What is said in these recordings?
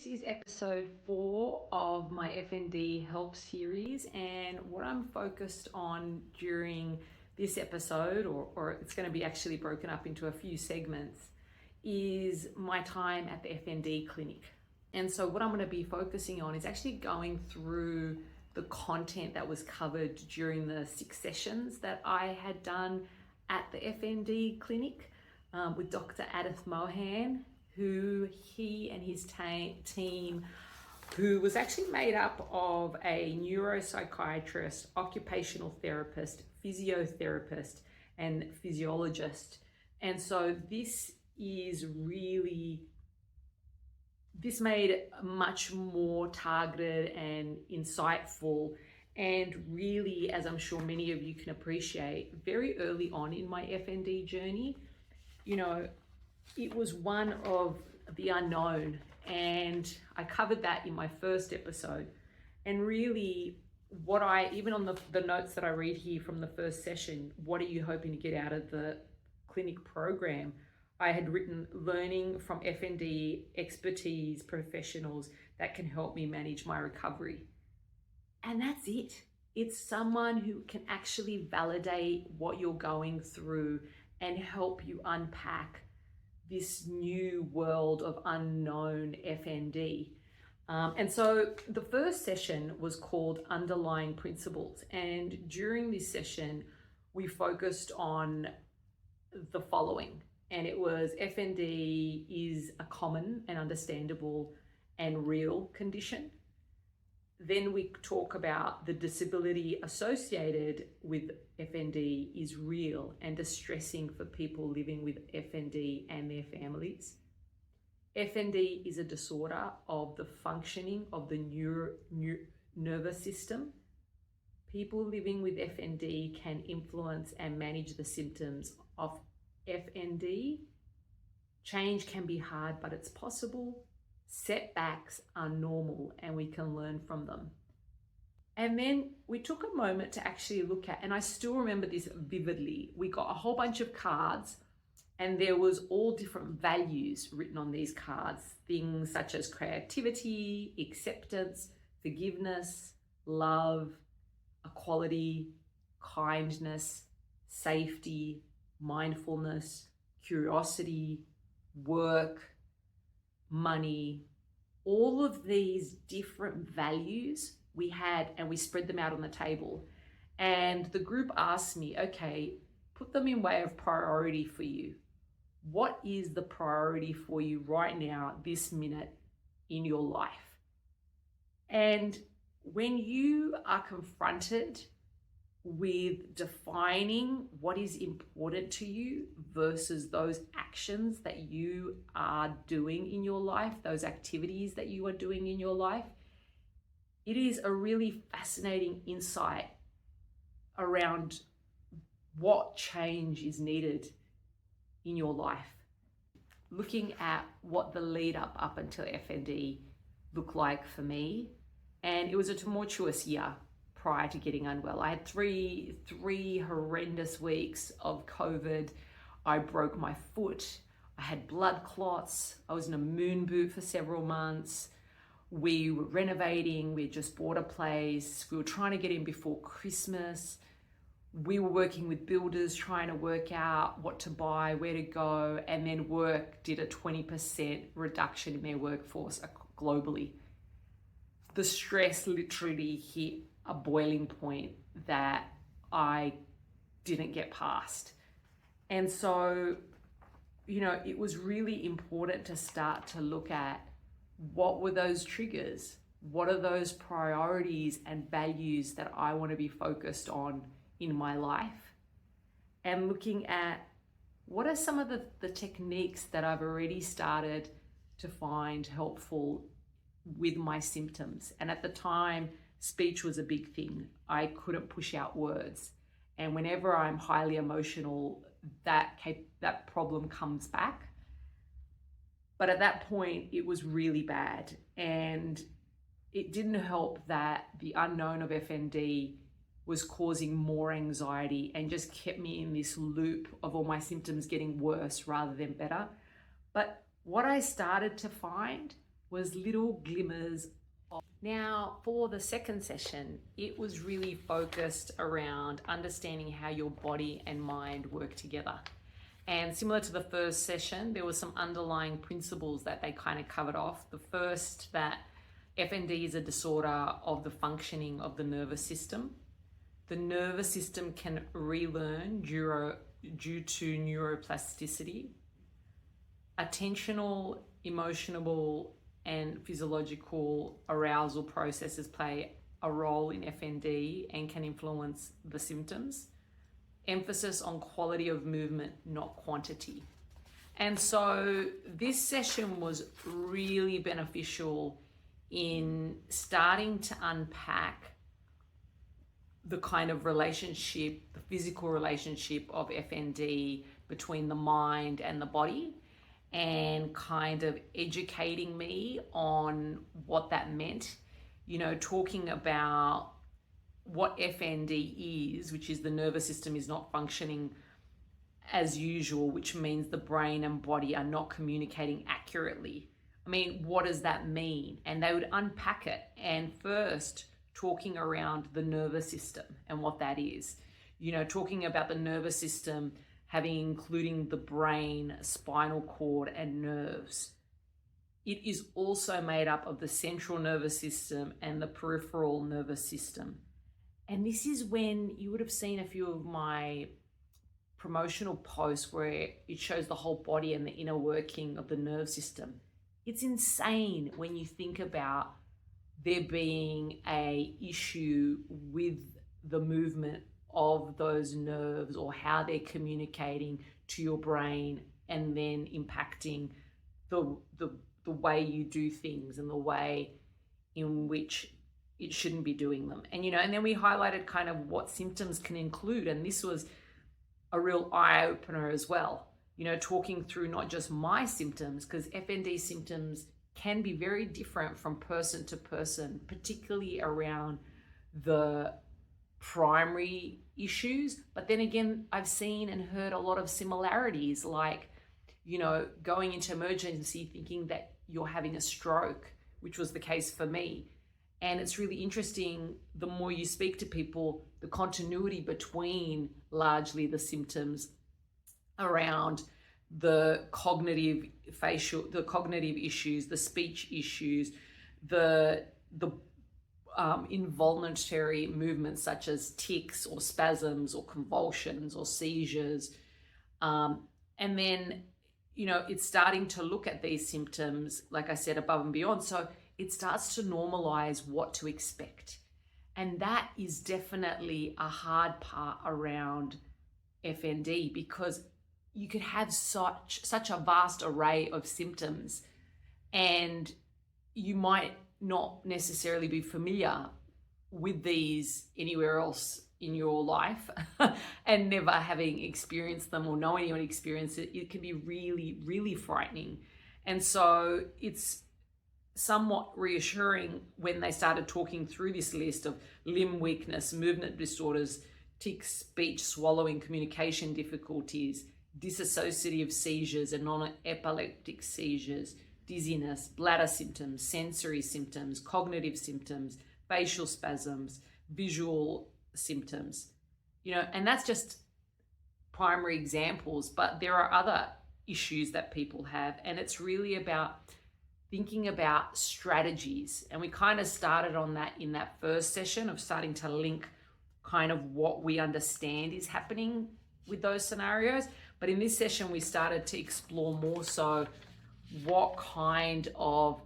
is episode 4 of my FND Help series, and what I'm focused on during this episode, or it's going to be actually broken up into a few segments, is my time at the FND Clinic. And so what I'm going to be focusing on is actually going through the content that was covered during the 6 sessions that I had done at the FND Clinic with Dr. Adith Mohan, who he and his team, who was actually made up of a neuropsychiatrist, occupational therapist, physiotherapist, and physiologist. And so this made much more targeted and insightful, and really, as I'm sure many of you can appreciate, very early on in my FND journey, it was one of the unknown, and I covered that in my first episode. And really, even on the notes that I read here from the first session, what are you hoping to get out of the clinic program? I had written learning from FND expertise professionals that can help me manage my recovery. And that's it. It's someone who can actually validate what you're going through and help you unpack this new world of unknown FND. And so the first session was called Underlying Principles. And during this session, we focused on the following. And it was FND is a common and understandable and real condition. Then we talk about the disability associated with FND is real and distressing for people living with FND and their families. FND is a disorder of the functioning of the nervous system. People living with FND can influence and manage the symptoms of FND. Change can be hard, but it's possible. Setbacks are normal and we can learn from them. And then we took a moment to actually look at, and I still remember this vividly, we got a whole bunch of cards and there was all different values written on these cards, things such as creativity, acceptance, forgiveness, love, equality, kindness, safety, mindfulness, curiosity, work, money. All of these different values we had, and we spread them out on the table. And the group asked me, okay, put them in way of priority for you. What is the priority for you right now, this minute in your life? And when you are confronted with defining what is important to you versus those actions that you are doing in your life, those activities that you are doing in your life, it is a really fascinating insight around what change is needed in your life. Looking at what the lead up until FND looked like for me, and it was a tumultuous year prior to getting unwell. I had three horrendous weeks of COVID. I broke my foot. I had blood clots. I was in a moon boot for several months. We were renovating. We had just bought a place. We were trying to get in before Christmas. We were working with builders, trying to work out what to buy, where to go, and then work did a 20% reduction in their workforce globally. The stress literally hit a boiling point that I didn't get past. And so, it was really important to start to look at what were those triggers? What are those priorities and values that I want to be focused on in my life? And looking at what are some of the techniques that I've already started to find helpful with my symptoms. And at the time, speech was a big thing. I couldn't push out words. And whenever I'm highly emotional, that problem comes back. But at that point, it was really bad. And it didn't help that the unknown of FND was causing more anxiety and just kept me in this loop of all my symptoms getting worse rather than better. But what I started to find was little glimmers. Now, for the second session, it was really focused around understanding how your body and mind work together. And similar to the first session, there were some underlying principles that they kind of covered off. The first, that FND is a disorder of the functioning of the nervous system. The nervous system can relearn due to neuroplasticity. Attentional, emotional, and physiological arousal processes play a role in FND and can influence the symptoms. Emphasis on quality of movement, not quantity. And so this session was really beneficial in starting to unpack the kind of relationship, the physical relationship of FND between the mind and the body, and kind of educating me on what that meant, talking about what FND is, which is the nervous system is not functioning as usual, which means the brain and body are not communicating accurately. I mean, what does that mean? And they would unpack it, and first talking around the nervous system and what that is, talking about the nervous system including the brain, spinal cord, and nerves. It is also made up of the central nervous system and the peripheral nervous system. And this is when you would have seen a few of my promotional posts where it shows the whole body and the inner working of the nerve system. It's insane when you think about there being an issue with the movement of those nerves or how they're communicating to your brain and then impacting the way you do things and the way in which it shouldn't be doing them. And and then we highlighted kind of what symptoms can include, and this was a real eye-opener as well, talking through not just my symptoms, because FND symptoms can be very different from person to person, particularly around the primary issues. But then again, I've seen and heard a lot of similarities, like, going into emergency thinking that you're having a stroke, which was the case for me. And it's really interesting, the more you speak to people, the continuity between largely the symptoms around the cognitive issues, the speech issues, the involuntary movements such as tics or spasms or convulsions or seizures. And then, it's starting to look at these symptoms, like I said, above and beyond. So it starts to normalize what to expect. And that is definitely a hard part around FND, because you could have such a vast array of symptoms, and you might not necessarily be familiar with these anywhere else in your life and never having experienced them or know anyone experience it. It can be really, really frightening. And so it's somewhat reassuring when they started talking through this list of limb weakness, movement disorders, tics, speech, swallowing, communication difficulties, dissociative seizures and non-epileptic seizures, dizziness, bladder symptoms, sensory symptoms, cognitive symptoms, facial spasms, visual symptoms, and that's just primary examples, but there are other issues that people have, and it's really about thinking about strategies. And we kind of started on that in that first session of starting to link kind of what we understand is happening with those scenarios. But in this session, we started to explore more so what kind of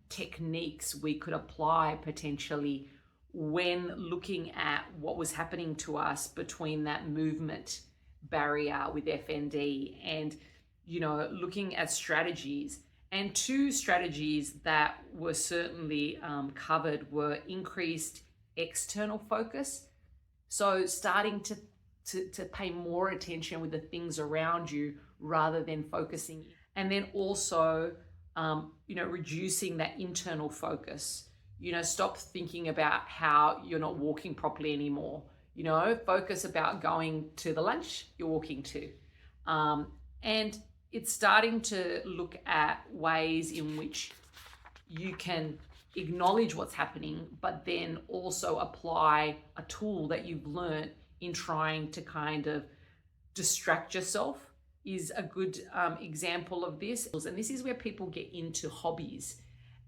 techniques we could apply potentially when looking at what was happening to us between that movement barrier with FND and, looking at strategies. And two strategies that were certainly covered were increased external focus. So starting to pay more attention with the things around you rather than focusing. And then also, reducing that internal focus. Stop thinking about how you're not walking properly anymore. Focus about going to the lunch you're walking to. And it's starting to look at ways in which you can acknowledge what's happening, but then also apply a tool that you've learned in trying to kind of distract yourself is a good example of this. And this is where people get into hobbies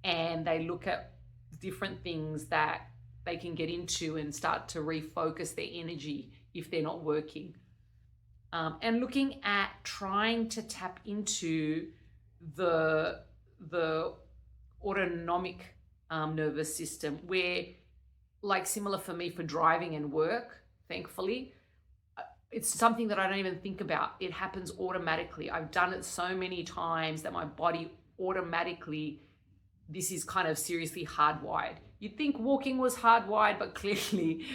and they look at different things that they can get into and start to refocus their energy if they're not working. And looking at trying to tap into the autonomic nervous system, where, like similar for me for driving and work, thankfully, it's something that I don't even think about. It happens automatically. I've done it so many times that my body automatically, this is kind of seriously hardwired. You'd think walking was hardwired, but clearly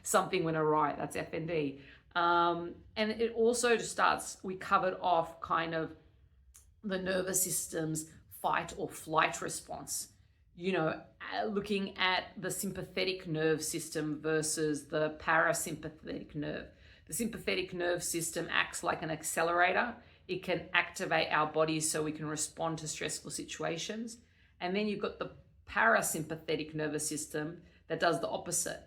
something went awry. That's FND. And it also just starts, we covered off kind of the nervous system's fight or flight response. You know, looking at the sympathetic nerve system versus the parasympathetic nerve. The sympathetic nerve system acts like an accelerator. It can activate our bodies so we can respond to stressful situations. And then you've got the parasympathetic nervous system that does the opposite.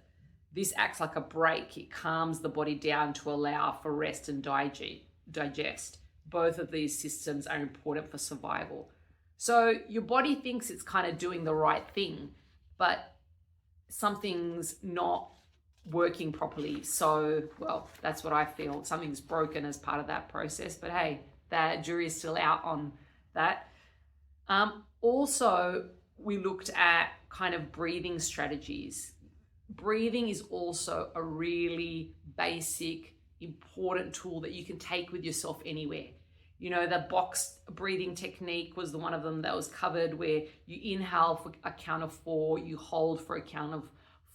This acts like a brake. It calms the body down to allow for rest and digest. Both of these systems are important for survival. So your body thinks it's kind of doing the right thing, but something's not working properly. So, well, that's what I feel. Something's broken as part of that process. But hey, the jury's still out on that. Also, we looked at kind of breathing strategies. Breathing is also a really basic, important tool that you can take with yourself anywhere. You know, the box breathing technique was the one of them that was covered, where you inhale for a count of 4, you hold for a count of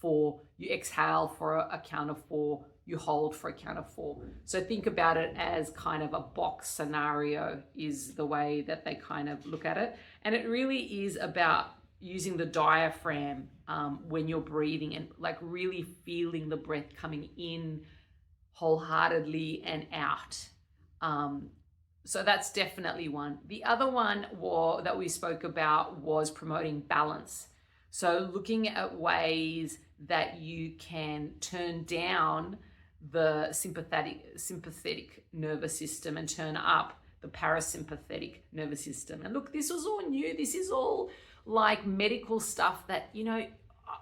4, you exhale for a count of 4, you hold for a count of 4. So think about it as kind of a box scenario is the way that they kind of look at it. And it really is about using the diaphragm when you're breathing and like really feeling the breath coming in wholeheartedly and out. So that's definitely one. The other one that we spoke about was promoting balance. So looking at ways that you can turn down the sympathetic nervous system and turn up the parasympathetic nervous system. And look, this was all new. This is all like medical stuff that, you know,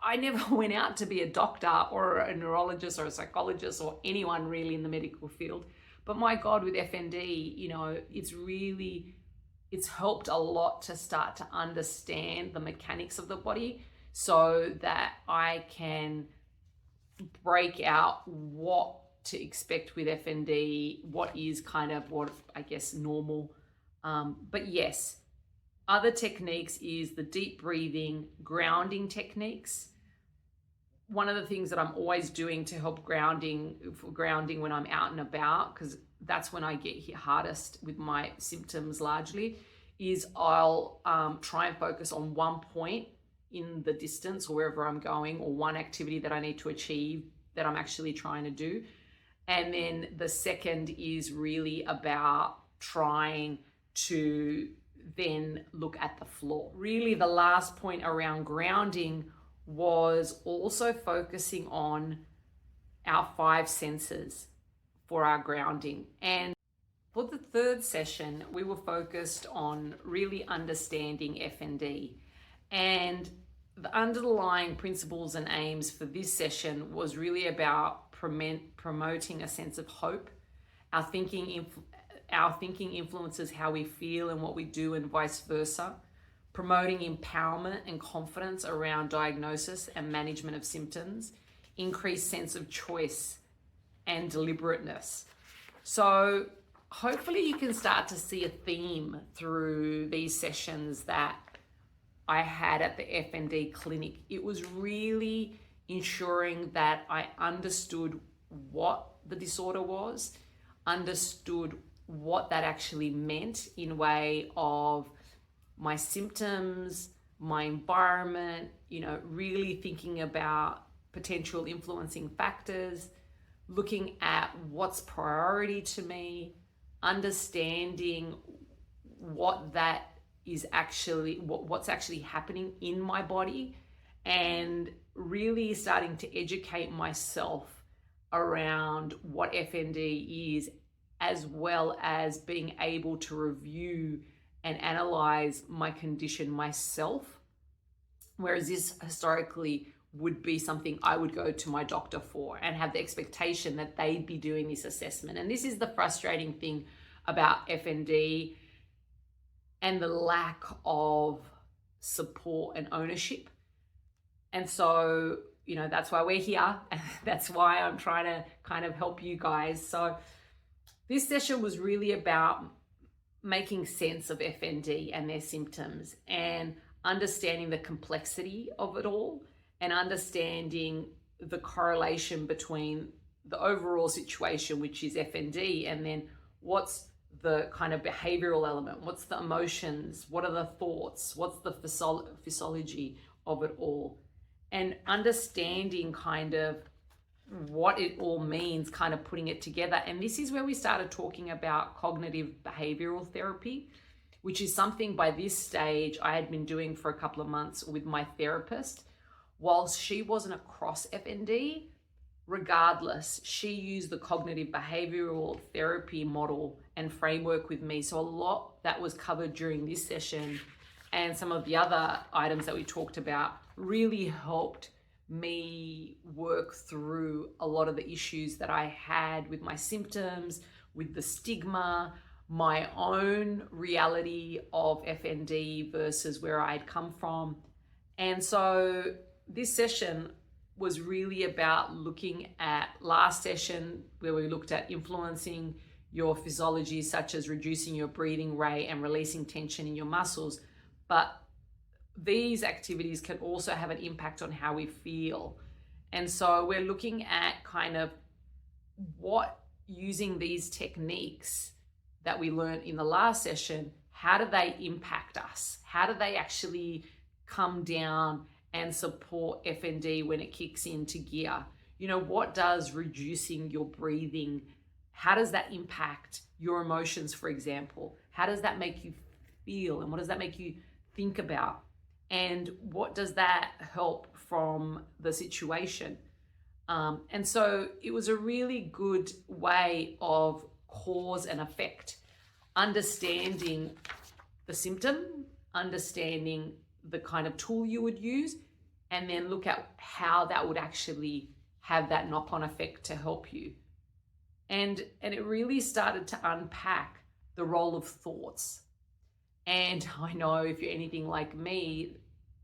I never went out to be a doctor or a neurologist or a psychologist or anyone really in the medical field. But my God, with FND, you know, it's helped a lot to start to understand the mechanics of the body so that I can break out what to expect with FND, what is kind of what I guess normal. But yes, other techniques is the deep breathing, grounding techniques. One of the things that I'm always doing to help grounding when I'm out and about, because that's when I get hit hardest with my symptoms largely, is I'll try and focus on one point in the distance or wherever I'm going, or one activity that I need to achieve that I'm actually trying to do. And then the second is really about trying to then look at the floor. Really, the last point around grounding was also focusing on our 5 senses for our grounding. And for the third session, we were focused on really understanding FND. And the underlying principles and aims for this session was really about promoting a sense of hope. Our thinking influences how we feel and what we do, and vice versa. Promoting empowerment and confidence around diagnosis and management of symptoms. Increased sense of choice and deliberateness. So hopefully you can start to see a theme through these sessions that I had at the FND Clinic. It was really ensuring that I understood what the disorder was, understood what that actually meant in way of my symptoms, my environment, you know, really thinking about potential influencing factors, looking at what's priority to me, understanding what that is actually, what's actually happening in my body, and really starting to educate myself around what FND is, as well as being able to review and analyze my condition myself. Whereas this historically would be something I would go to my doctor for and have the expectation that they'd be doing this assessment. And this is the frustrating thing about FND and the lack of support and ownership. And so, you know, that's why we're here. And that's why I'm trying to kind of help you guys. So this session was really about making sense of FND and their symptoms, and understanding the complexity of it all, and understanding the correlation between the overall situation, which is FND, and then what's the kind of behavioral element, what's the emotions, what are the thoughts, what's the physiology of it all, and understanding kind of what it all means, kind of putting it together. And this is where we started talking about cognitive behavioral therapy, which is something by this stage I had been doing for a couple of months with my therapist. Whilst she wasn't across FND, regardless, she used the cognitive behavioral therapy model and framework with me. So a lot that was covered during this session and some of the other items that we talked about really helped me work through a lot of the issues that I had with my symptoms, with the stigma, my own reality of FND versus where I'd come from. And so this session was really about looking at last session, where we looked at influencing your physiology, such as reducing your breathing rate and releasing tension in your muscles. But these activities can also have an impact on how we feel. And so we're looking at kind of what, using these techniques that we learned in the last session, how do they impact us? How do they actually come down and support FND when it kicks into gear? You know, what does reducing your breathing, how does that impact your emotions, for example? How does that make you feel? And what does that make you think about? And what does that help from the situation? And so it was a really good way of cause and effect, understanding the symptom, understanding the kind of tool you would use, and then look at how that would actually have that knock-on effect to help you. And it really started to unpack the role of thoughts. And I know if you're anything like me,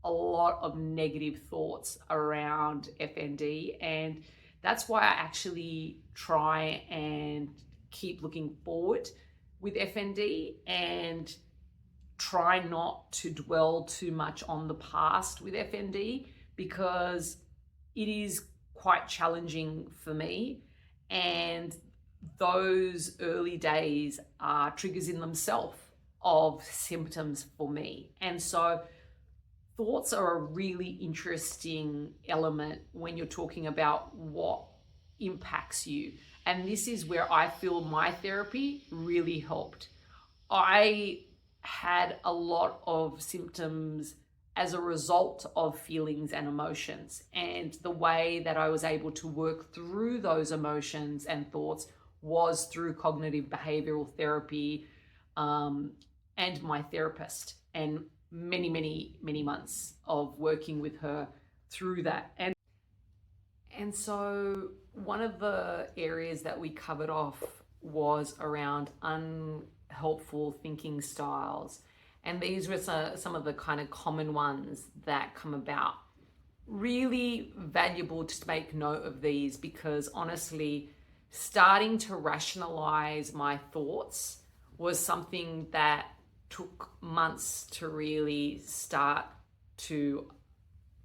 a lot of negative thoughts around FND. And that's why I actually try and keep looking forward with FND and try not to dwell too much on the past with FND, because it is quite challenging for me. And those early days are triggers in themselves of symptoms for me. And so thoughts are a really interesting element when you're talking about what impacts you. And this is where I feel my therapy really helped. I had a lot of symptoms as a result of feelings and emotions, and the way that I was able to work through those emotions and thoughts was through cognitive behavioral therapy, and my therapist, and many months of working with her through that. And so one of the areas that we covered off was around unhelpful thinking styles. And these were some of the kind of common ones that come about. Really valuable to make note of these, because honestly, starting to rationalize my thoughts was something that took months to really start to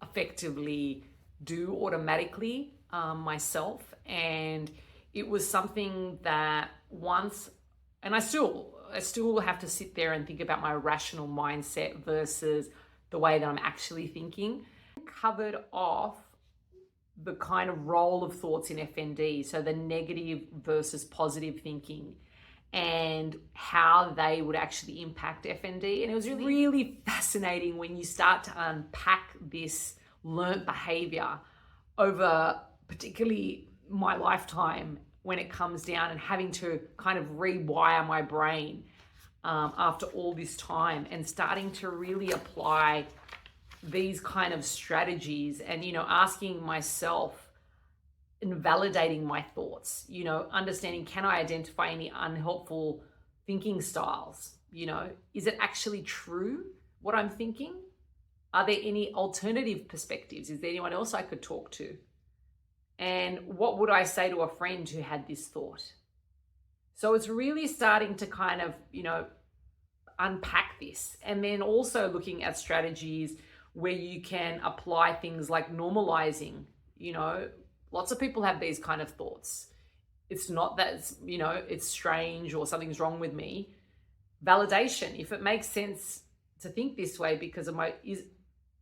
effectively do automatically myself. And it was something that once, and I still have to sit there and think about my rational mindset versus the way that I'm actually thinking. Covered off the kind of role of thoughts in FND, so the negative versus positive thinking. and how they would actually impact FND. And it was really fascinating when you start to unpack this learnt behavior over particularly my lifetime, when it comes down and having to kind of rewire my brain after all this time, and starting to really apply these kind of strategies, and asking myself and validating my thoughts, understanding, can I identify any unhelpful thinking styles? Is it actually true what I'm thinking? Are there any alternative perspectives? Is there anyone else I could talk to? And what would I say to a friend who had this thought? So it's really starting to kind of, unpack this, and then also looking at strategies where you can apply things like normalizing. Lots of people have these kind of thoughts. It's not that it's strange or something's wrong with me. Validation. If it makes sense to think this way because of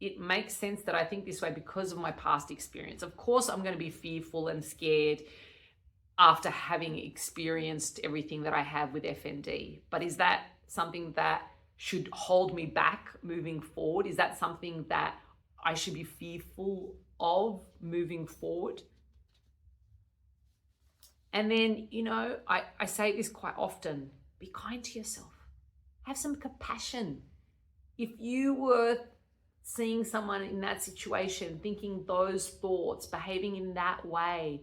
it makes sense that I think this way because of my past experience. Of course, I'm going to be fearful and scared after having experienced everything that I have with FND. But is that something that should hold me back moving forward? Is that something that I should be fearful of moving forward? And then, I say this quite often: be kind to yourself. Have some compassion. If you were seeing someone in that situation, thinking those thoughts, behaving in that way,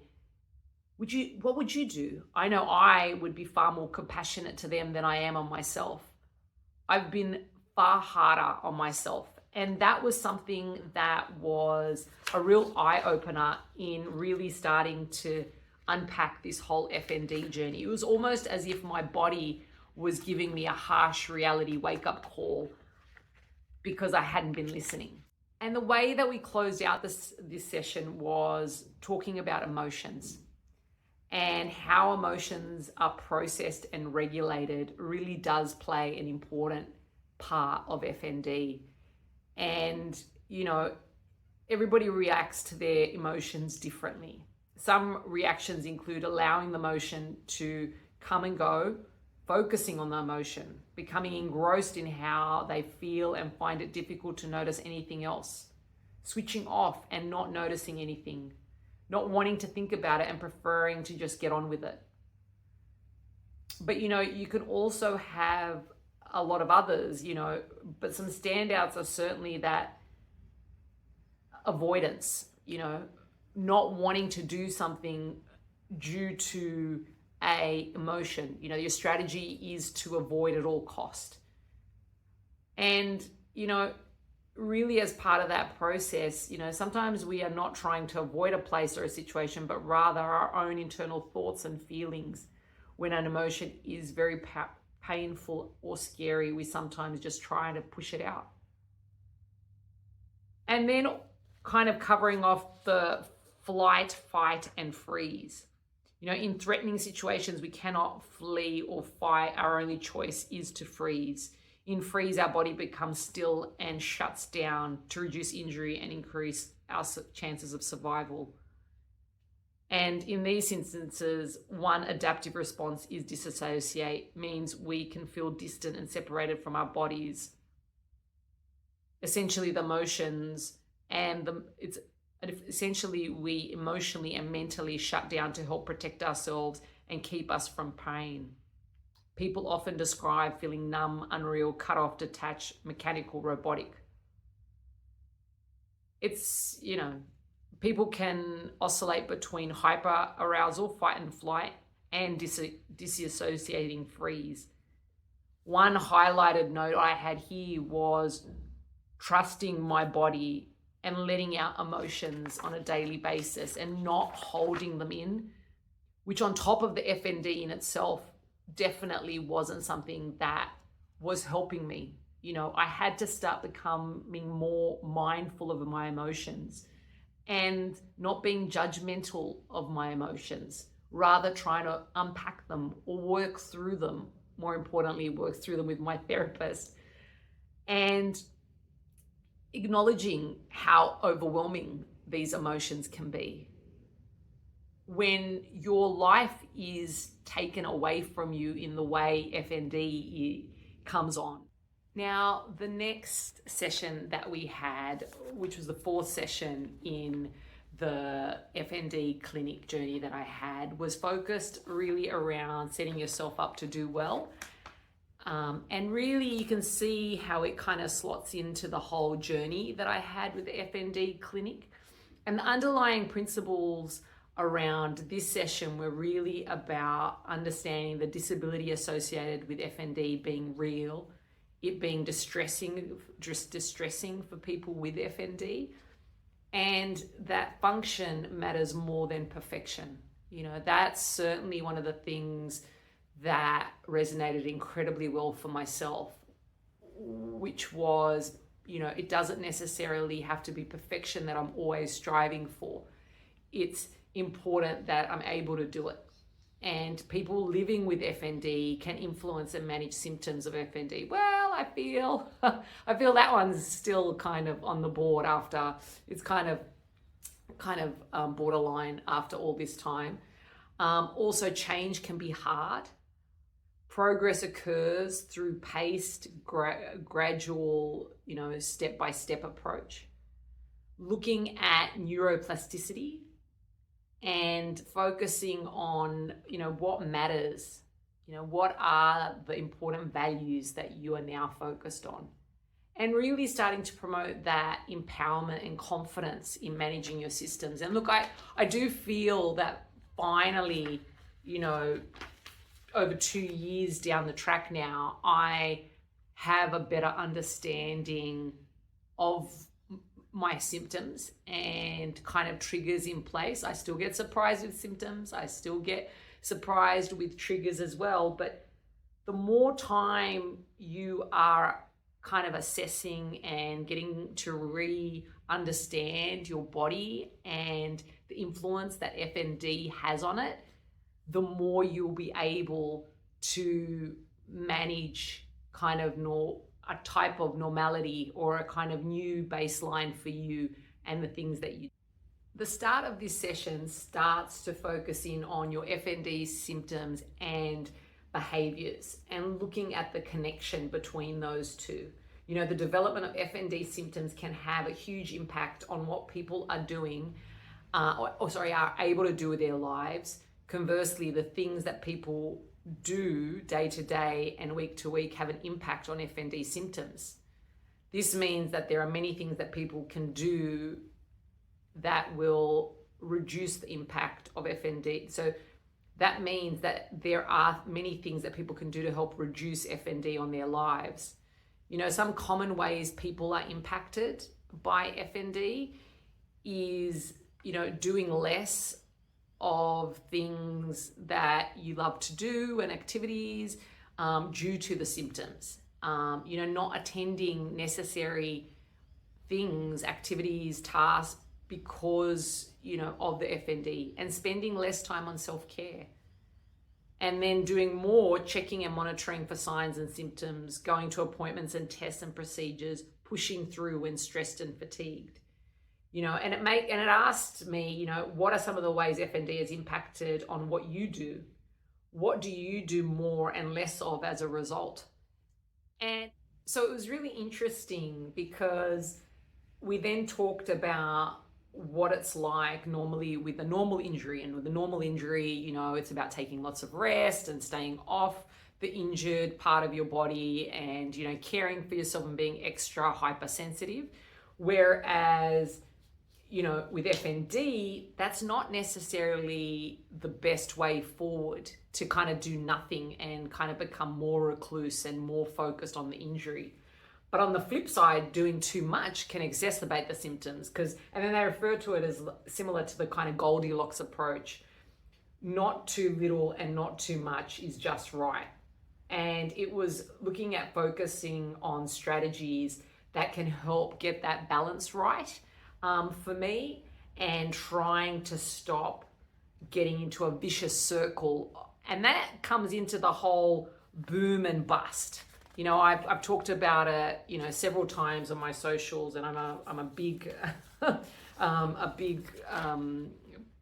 what would you do? I know I would be far more compassionate to them than I am on myself. I've been far harder on myself. And that was something that was a real eye-opener in really starting to unpack this whole FND journey. It was almost as if my body was giving me a harsh reality wake-up call because I hadn't been listening. And the way that we closed out this session was talking about emotions, and how emotions are processed and regulated really does play an important part of FND. And, everybody reacts to their emotions differently. Some reactions include allowing the emotion to come and go, focusing on the emotion, becoming engrossed in how they feel and find it difficult to notice anything else, switching off and not noticing anything, not wanting to think about it and preferring to just get on with it. But, you can also have a lot of others, but some standouts are certainly that avoidance, not wanting to do something due to a emotion. Your strategy is to avoid at all cost. And, really as part of that process, sometimes we are not trying to avoid a place or a situation, but rather our own internal thoughts and feelings. When an emotion is very painful or scary, we sometimes just try to push it out. And then kind of covering off the flight, fight, and freeze. In threatening situations, we cannot flee or fight. Our only choice is to freeze. In freeze, our body becomes still and shuts down to reduce injury and increase our chances of survival. And in these instances, one adaptive response is disassociate, means we can feel distant and separated from our bodies. Essentially, the emotions essentially we emotionally and mentally shut down to help protect ourselves and keep us from pain. People often describe feeling numb, unreal, cut off, detached, mechanical, robotic. It's, people can oscillate between hyper arousal, fight and flight, and disassociating freeze. One highlighted note I had here was trusting my body and letting out emotions on a daily basis and not holding them in, which on top of the FND in itself definitely wasn't something that was helping me. I had to start becoming more mindful of my emotions and not being judgmental of my emotions, rather trying to unpack them or work through them. More importantly, work through them with my therapist, and acknowledging how overwhelming these emotions can be. when your life is taken away from you in the way FND comes on. Now, the next session that we had, which was the fourth session in the FND Clinic journey that I had, was focused really around setting yourself up to do well. And really you can see how it kind of slots into the whole journey that I had with the FND Clinic. And the underlying principles around this session were really about understanding the disability associated with FND being real, it being distressing for people with FND, and that function matters more than perfection. That's certainly one of the things that resonated incredibly well for myself, which was, it doesn't necessarily have to be perfection that I'm always striving for. It's important that I'm able to do it. And people living with FND can influence and manage symptoms of FND. Well, I feel that one's still kind of on the board after it's kind of borderline after all this time. Also, change can be hard. Progress occurs through paced, gradual, step-by-step approach. Looking at neuroplasticity and focusing on, what matters, what are the important values that you are now focused on. And really starting to promote that empowerment and confidence in managing your systems. And look, I do feel that finally, over 2 years down the track now, I have a better understanding of my symptoms and kind of triggers in place. I still get surprised with symptoms. I still get surprised with triggers as well. But the more time you are kind of assessing and getting to re-understand your body and the influence that FND has on it, the more you'll be able to manage kind of a type of normality or a kind of new baseline for you and the things that you do. The start of this session starts to focus in on your FND symptoms and behaviors and looking at the connection between those two. The development of FND symptoms can have a huge impact on what people are doing, are able to do with their lives. Conversely, the things that people do day to day and week to week have an impact on FND symptoms. This means that there are many things that people can do that will reduce the impact of FND. So that means that there are many things that people can do to help reduce FND on their lives. Some common ways people are impacted by FND is, doing less of things that you love to do and activities due to the symptoms. Not attending necessary things, activities, tasks because, of the FND, and spending less time on self-care. And then doing more checking and monitoring for signs and symptoms, going to appointments and tests and procedures, pushing through when stressed and fatigued. And it asked me, what are some of the ways FND has impacted on what you do? What do you do more and less of as a result? And so it was really interesting because we then talked about what it's like normally with a normal injury. And with a normal injury, it's about taking lots of rest and staying off the injured part of your body and, caring for yourself and being extra hypersensitive. Whereas, with FND, that's not necessarily the best way forward to kind of do nothing and kind of become more recluse and more focused on the injury. But on the flip side, doing too much can exacerbate the symptoms and then they refer to it as similar to the kind of Goldilocks approach. Not too little and not too much is just right. And it was looking at focusing on strategies that can help get that balance right for me, and trying to stop getting into a vicious circle. And that comes into the whole boom and bust. I've talked about it, several times on my socials, and I'm a big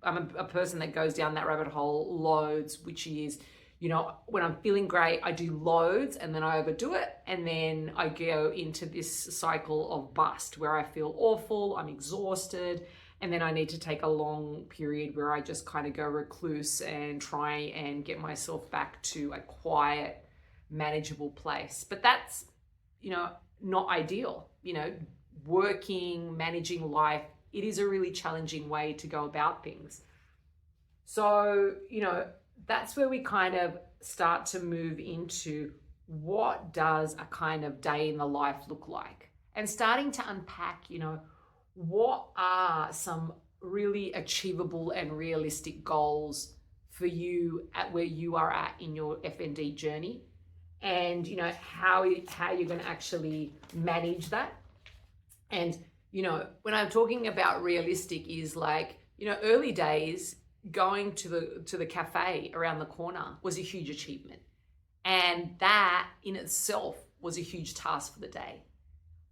a person that goes down that rabbit hole loads, which is, when I'm feeling great, I do loads and then I overdo it. And then I go into this cycle of bust where I feel awful, I'm exhausted. And then I need to take a long period where I just kind of go recluse and try and get myself back to a quiet, manageable place. But that's, not ideal. Working, managing life, it is a really challenging way to go about things. So, that's where we kind of start to move into what does a kind of day in the life look like? And starting to unpack, what are some really achievable and realistic goals for you at where you are at in your FND journey? And, how you're going to actually manage that. And, when I'm talking about realistic is like, early days, going to the cafe around the corner was a huge achievement. And that in itself was a huge task for the day.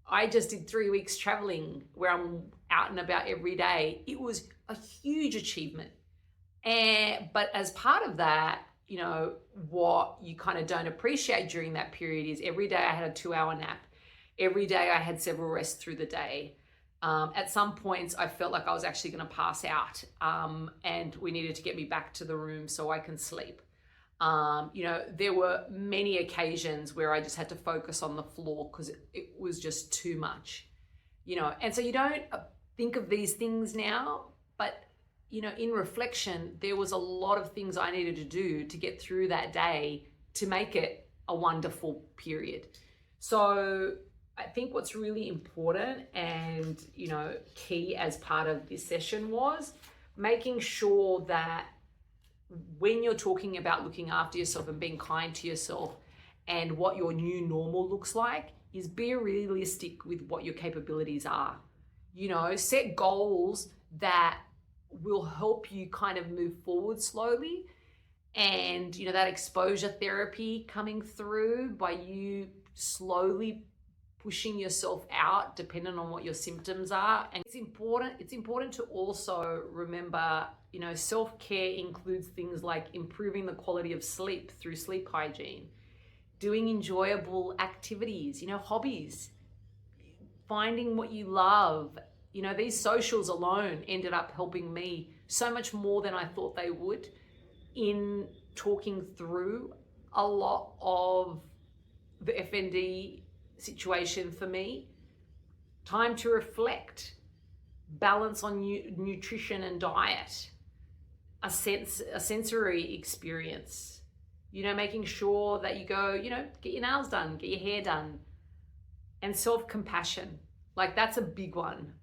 I just did 3 weeks traveling where I'm out and about every day. It was a huge achievement. But as part of that, what you kind of don't appreciate during that period is every day I had a 2-hour nap. Every day I had several rests through the day. At some points, I felt like I was actually going to pass out, and we needed to get me back to the room so I can sleep. There were many occasions where I just had to focus on the floor because it was just too much, and so you don't think of these things now, but, in reflection, there was a lot of things I needed to do to get through that day to make it a wonderful period. So I think what's really important and, key as part of this session was making sure that when you're talking about looking after yourself and being kind to yourself and what your new normal looks like is be realistic with what your capabilities are. Set goals that will help you kind of move forward slowly. And, that exposure therapy coming through by you slowly pushing yourself out depending on what your symptoms are. And it's important to also remember, self-care includes things like improving the quality of sleep through sleep hygiene, doing enjoyable activities, hobbies, finding what you love. These socials alone ended up helping me so much more than I thought they would in talking through a lot of the FND situation for me. Time to reflect, balance on nutrition and diet, a sensory experience, making sure that you go, get your nails done, get your hair done, and self-compassion. Like that's a big one.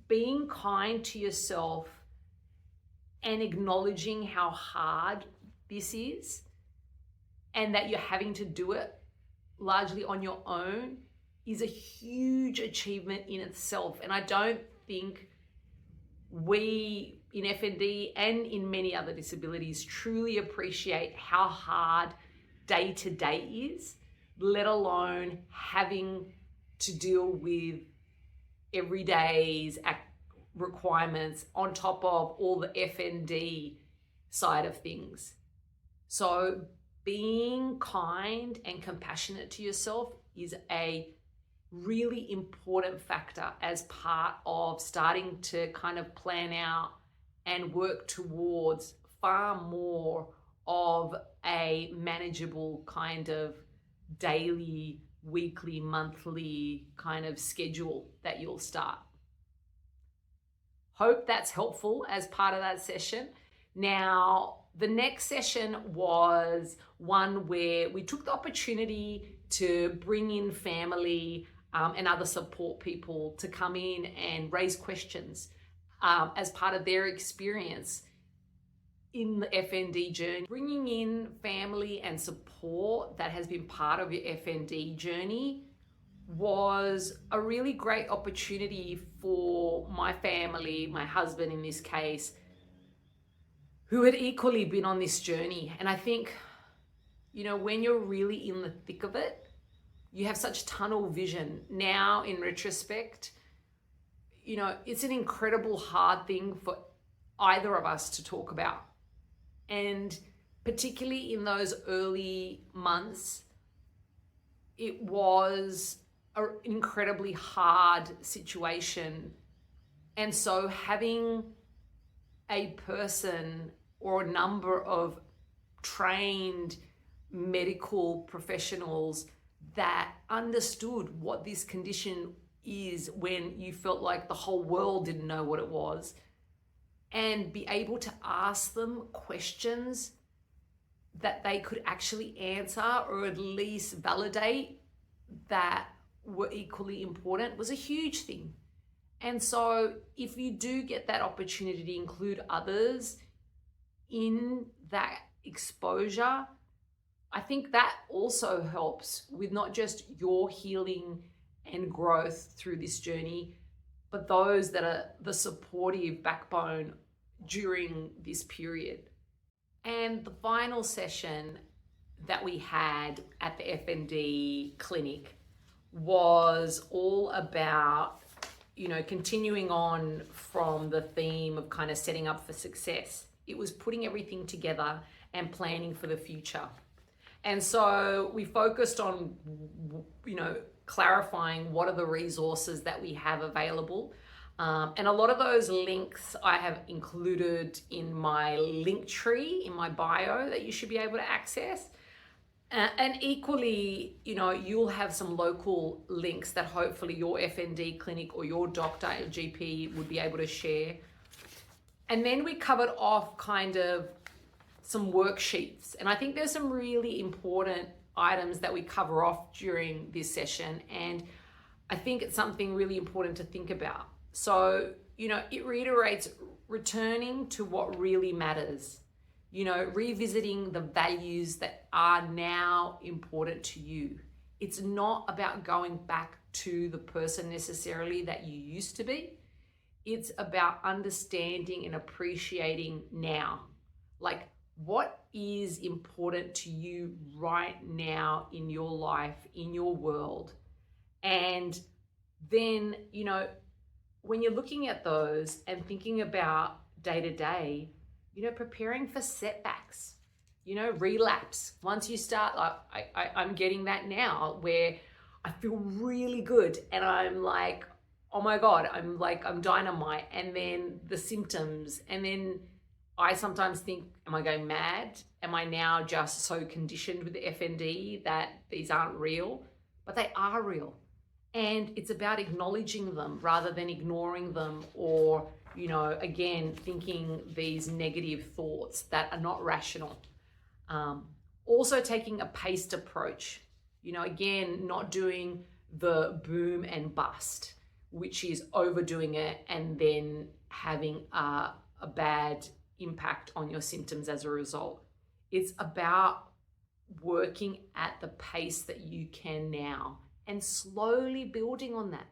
Being kind to yourself and acknowledging how hard this is and that you're having to do it largely on your own is a huge achievement in itself. And I don't think we in FND and in many other disabilities truly appreciate how hard day to day is, let alone having to deal with everyday's requirements on top of all the FND side of things. So being kind and compassionate to yourself is a really important factor as part of starting to kind of plan out and work towards far more of a manageable kind of daily, weekly, monthly kind of schedule that you'll start. Hope that's helpful as part of that session. Now, the next session was one where we took the opportunity to bring in family and other support people to come in and raise questions as part of their experience in the FND journey. Bringing in family and support that has been part of your FND journey was a really great opportunity for my family, my husband in this case, who had equally been on this journey. And I think, when you're really in the thick of it, you have such tunnel vision. Now, in retrospect, it's an incredible hard thing for either of us to talk about. And particularly in those early months, it was an incredibly hard situation. And so having a person or a number of trained medical professionals that understood what this condition is when you felt like the whole world didn't know what it was, and be able to ask them questions that they could actually answer or at least validate that were equally important was a huge thing. And so if you do get that opportunity to include others in that exposure, I think that also helps with not just your healing and growth through this journey, but those that are the supportive backbone during this period. And the final session that we had at the FND Clinic was all about, continuing on from the theme of kind of setting up for success. It was putting everything together and planning for the future. And so we focused on, clarifying what are the resources that we have available. And a lot of those links I have included in my link tree, in my bio, that you should be able to access. And equally, you'll have some local links that hopefully your FND clinic or your doctor or GP would be able to share. And then we covered off kind of some worksheets. And I think there's some really important items that we cover off during this session. And I think it's something really important to think about. So, it reiterates returning to what really matters, revisiting the values that are now important to you. It's not about going back to the person necessarily that you used to be. It's about understanding and appreciating now. Like, what is important to you right now in your life, in your world? And then, when you're looking at those and thinking about day to day, preparing for setbacks, relapse. Once you start, I'm getting that now where I feel really good and I'm like, oh my God, I'm dynamite. And then the symptoms, and then I sometimes think, am I going mad? Am I now just so conditioned with the FND that these aren't real? But they are real. And it's about acknowledging them rather than ignoring them or, again, thinking these negative thoughts that are not rational. Also taking a paced approach, again, not doing the boom and bust, which is overdoing it and then having a bad impact on your symptoms as a result. It's about working at the pace that you can now and slowly building on that.